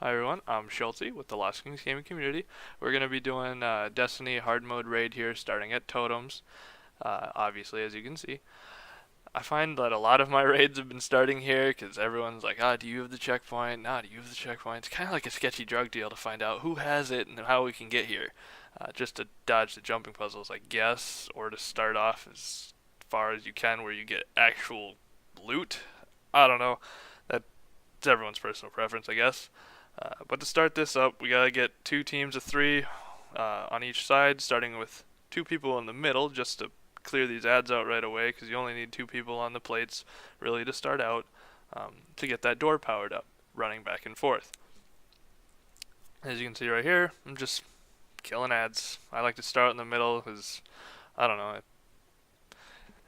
Hi everyone, I'm Schulte with the Lost Kings Gaming Community. We're going to be doing Destiny hard mode raid here starting at totems, obviously as you can see. I find that a lot of my raids have been starting here because everyone's like, do you have the checkpoint? Do you have the checkpoint? It's kind of like a sketchy drug deal to find out who has it and how we can get here. Just to dodge the jumping puzzles, I guess, or to start off as far as you can where you get actual loot. I don't know. That's everyone's personal preference, I guess. But to start this up, we gotta get two teams of three on each side, starting with two people in the middle, just to clear these ads out right away, because you only need two people on the plates, really, to start out, to get that door powered up, running back and forth. As you can see right here, I'm just killing ads. I like to start in the middle, because, I don't know, it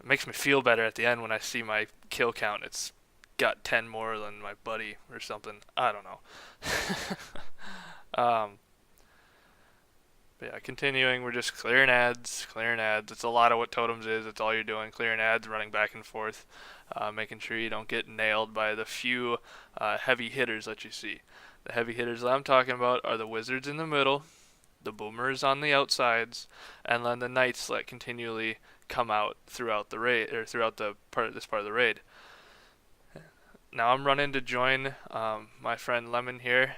makes me feel better at the end when I see my kill count. It's got 10 more than my buddy or something. I don't know. um, but yeah, continuing, we're just clearing ads, clearing ads. It's a lot of what totems is. It's all you're doing, clearing ads, running back and forth, making sure you don't get nailed by the few heavy hitters that you see. The heavy hitters that I'm talking about are the wizards in the middle, the boomers on the outsides, and then the knights that continually come out throughout the raid or throughout the this part of the raid. Now I'm running to join my friend Lemon here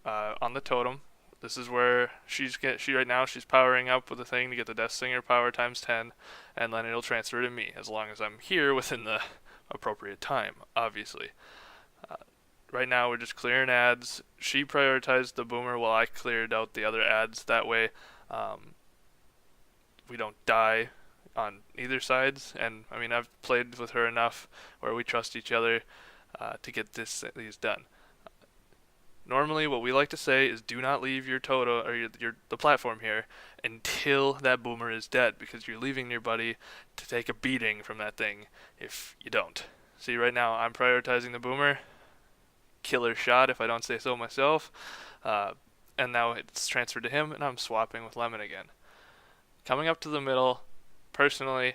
on the totem. This is where she right now she's powering up with a thing to get the Death Singer power times 10, and then it'll transfer to me as long as I'm here within the appropriate time, obviously. Uh, right now we're just clearing ads. She prioritized the boomer while I cleared out the other ads. That way we don't die on either sides. And I mean, I've played with her enough where we trust each other to get these done. Normally, what we like to say is do not leave your Toto or the platform here until that boomer is dead, because you're leaving your buddy to take a beating from that thing if you don't. See, right now I'm prioritizing the boomer, killer shot if I don't say so myself, and now it's transferred to him, and I'm swapping with Lemon again. Coming up to the middle, personally,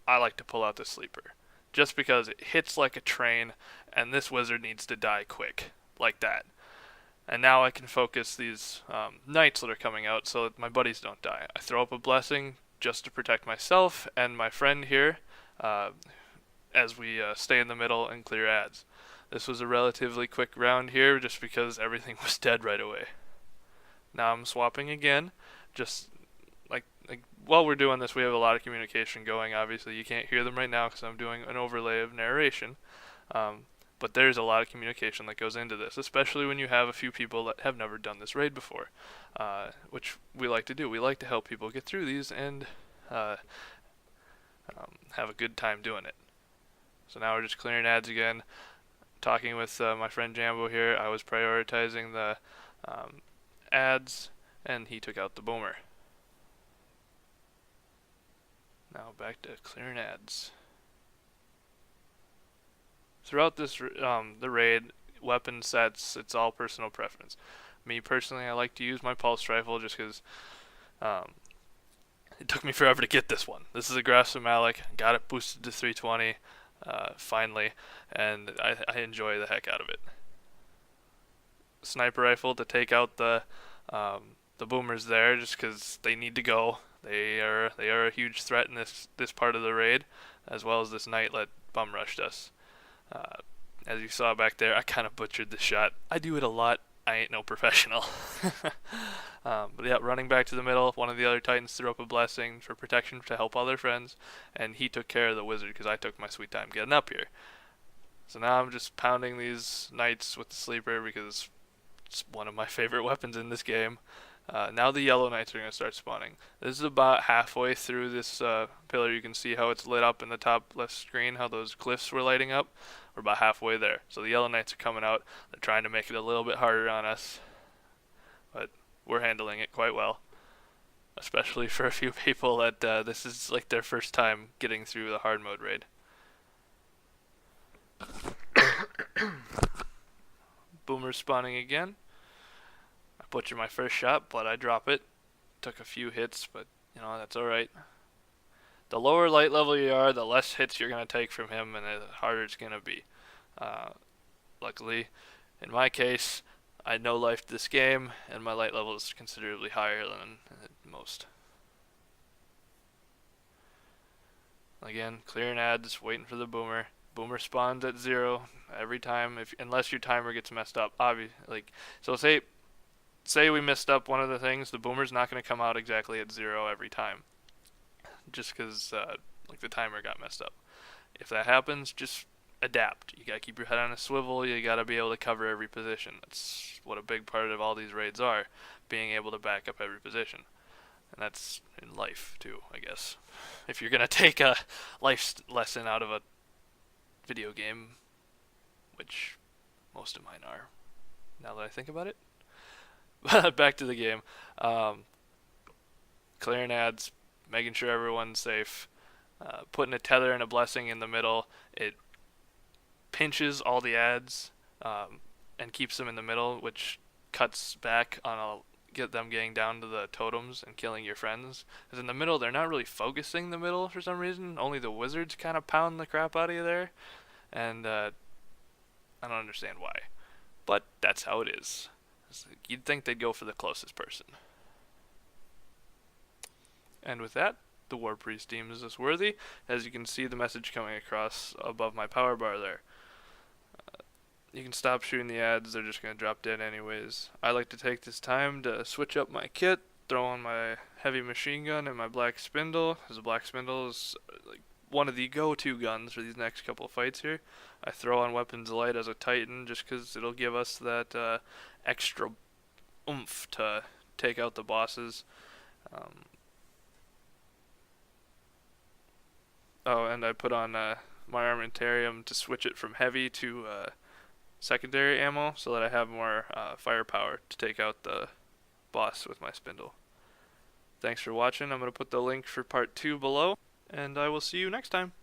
I like to pull out the sleeper, just because it hits like a train, and this wizard needs to die quick, like that. And now I can focus these knights that are coming out so that my buddies don't die. I throw up a blessing just to protect myself and my friend here as we stay in the middle and clear ads. This was a relatively quick round here just because everything was dead right away. Now I'm swapping again, just like while we're doing this we have a lot of communication going. Obviously you can't hear them right now because I'm doing an overlay of narration. But there's a lot of communication that goes into this, especially when you have a few people that have never done this raid before, which we like to do. We like to help people get through these and have a good time doing it. So now we're just clearing ads again. Talking with my friend Jambo here, I was prioritizing the ads, and he took out the boomer. Now back to clearing ads. Throughout this the raid, weapon sets, it's all personal preference. Me personally, I like to use my pulse rifle just because it took me forever to get this one. This is a Grasp Malik, got it boosted to 320 finally, and I enjoy the heck out of it. Sniper rifle to take out the boomers there, just because they need to go. They are a huge threat in this part of the raid, as well as this knight that bum rushed us. As you saw back there, I kind of butchered the shot. I do it a lot. I ain't no professional. But yeah, running back to the middle, one of the other Titans threw up a blessing for protection to help all their friends, and he took care of the wizard because I took my sweet time getting up here. So now I'm just pounding these knights with the sleeper because it's one of my favorite weapons in this game. Now the yellow knights are going to start spawning. This is about halfway through this pillar. You can see how it's lit up in the top left screen, how those glyphs were lighting up. We're about halfway there. So the yellow knights are coming out. They're trying to make it a little bit harder on us, but we're handling it quite well. Especially for a few people that this is like their first time getting through the hard mode raid. Boomer spawning again. I butchered my first shot, but I drop it. Took a few hits, but you know, that's alright. The lower light level you are, the less hits you're going to take from him, and the harder it's going to be. Luckily, in my case, I know life this game, and my light level is considerably higher than most. Again, clearing ads, waiting for the boomer. Boomer spawns at 0 every time, if unless your timer gets messed up. Obviously, so say we messed up one of the things, the boomer's not going to come out exactly at 0 every time, just because the timer got messed up. If that happens, just adapt. You gotta keep your head on a swivel. You gotta be able to cover every position. That's what a big part of all these raids are, being able to back up every position. And that's in life too, I guess. If you're gonna take a life lesson out of a video game, which most of mine are, now that I think about it. But back to the game. Um, Clearing ads, making sure everyone's safe, putting a tether and a blessing in the middle. It pinches all the ads and keeps them in the middle, which cuts back on get them getting down to the totems and killing your friends. Because in the middle, they're not really focusing the middle for some reason. Only the wizards kind of pound the crap out of you there, and I don't understand why. But that's how it is. You'd think they'd go for the closest person. And with that, the War Priest deems us worthy. As you can see the message coming across above my power bar there. You can stop shooting the ads, they're just going to drop dead anyways. I like to take this time to switch up my kit, throw on my heavy machine gun and my black spindle, as the black spindle is one of the go-to guns for these next couple of fights here. I throw on weapons light as a titan just because it'll give us that extra oomph to take out the bosses. Oh, and I put on my armamentarium to switch it from heavy to secondary ammo so that I have more firepower to take out the boss with my spindle. Thanks for watching. I'm going to put the link for part 2 below, and I will see you next time.